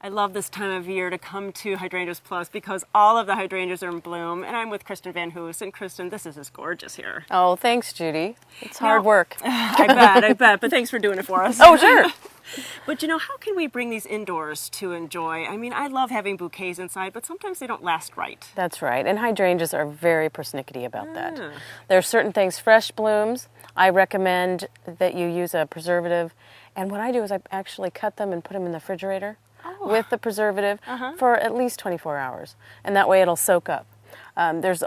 love this time of year to come to Hydrangeas Plus because all of the hydrangeas are in bloom, and I'm with Kristen Van Hoos. And Kristen, this is just gorgeous here. Oh, thanks, Judy. It's hard work. I bet, but thanks for doing it for us. Oh, sure. But how can we bring these indoors to enjoy? I mean, I love having bouquets inside, but sometimes they don't last right. That's right, and hydrangeas are very persnickety about that. There are certain things, fresh blooms, I recommend that you use a preservative, and what I do is I actually cut them and put them in the refrigerator with the preservative for at least 24 hours, and that way it'll soak up. There's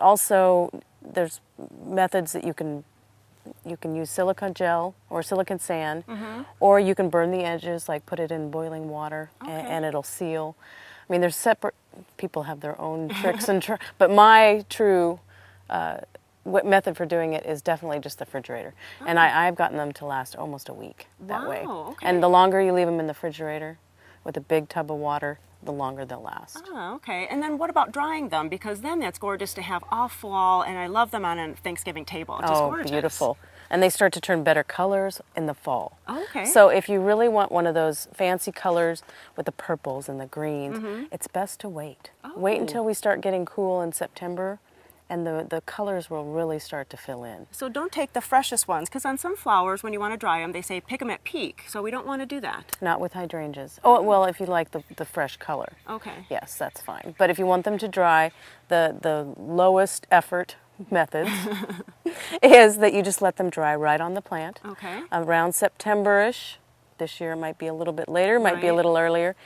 methods that you can use silicone gel or silicone sand, or you can burn the edges, like put it in boiling water, and it'll seal. I mean, there's separate, people have their own tricks, but my true method for doing it is definitely just the refrigerator. And I've gotten them to last almost a week that way. Okay. And the longer you leave them in the refrigerator with a big tub of water, the longer they'll last. Oh, okay. And then what about drying them? Because then that's gorgeous to have all fall, and I love them on a Thanksgiving table. It's just gorgeous. Beautiful. And they start to turn better colors in the fall. Okay. So if you really want one of those fancy colors with the purples and the greens, it's best to wait. Wait until we start getting cool in September, and the colors will really start to fill in. So don't take the freshest ones, because on some flowers, when you want to dry them, they say pick them at peak. So we don't want to do that. Not with hydrangeas. Oh, well, if you like the fresh color. Okay. Yes, that's fine. But if you want them to dry, the lowest effort method is that you just let them dry right on the plant. Okay. Around September-ish. This year it might be a little bit later, might be a little earlier.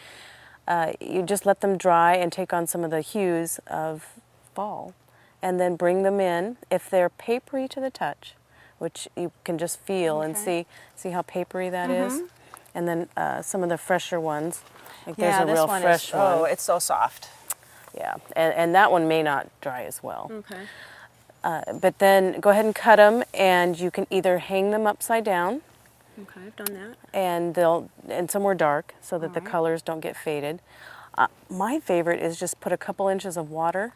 You just let them dry and take on some of the hues of fall, and then bring them in. If they're papery to the touch, which you can just feel and see how papery that is, and then some of the fresher ones, like there's a real fresh one. Oh, it's so soft. Yeah, and that one may not dry as well. Okay. But then go ahead and cut them, and you can either hang them upside down. Okay, I've done that. And somewhere dark so that the colors don't get faded. My favorite is just put a couple inches of water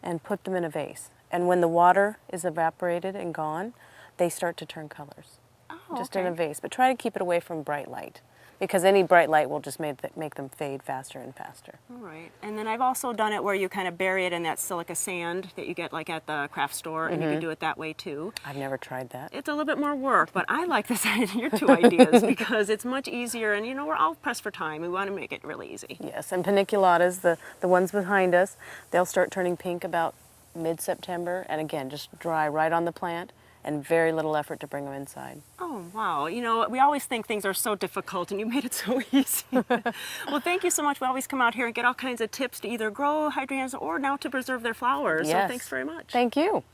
and put them in a vase. And when the water is evaporated and gone, they start to turn colors. Oh, just in a vase. But try to keep it away from bright light, because any bright light will just make them fade faster and faster. All right. And then I've also done it where you kind of bury it in that silica sand that you get like at the craft store, and you can do it that way too. I've never tried that. It's a little bit more work, but I like this your two ideas because it's much easier, and we're all pressed for time. We want to make it really easy. Yes, and paniculatas, the ones behind us, they'll start turning pink about mid-September, and again, just dry right on the plant, and very little effort to bring them inside. Oh, wow. We always think things are so difficult, and you made it so easy. Well, thank you so much. We always come out here and get all kinds of tips to either grow hydrangeas or now to preserve their flowers. Yes. So thanks very much. Thank you.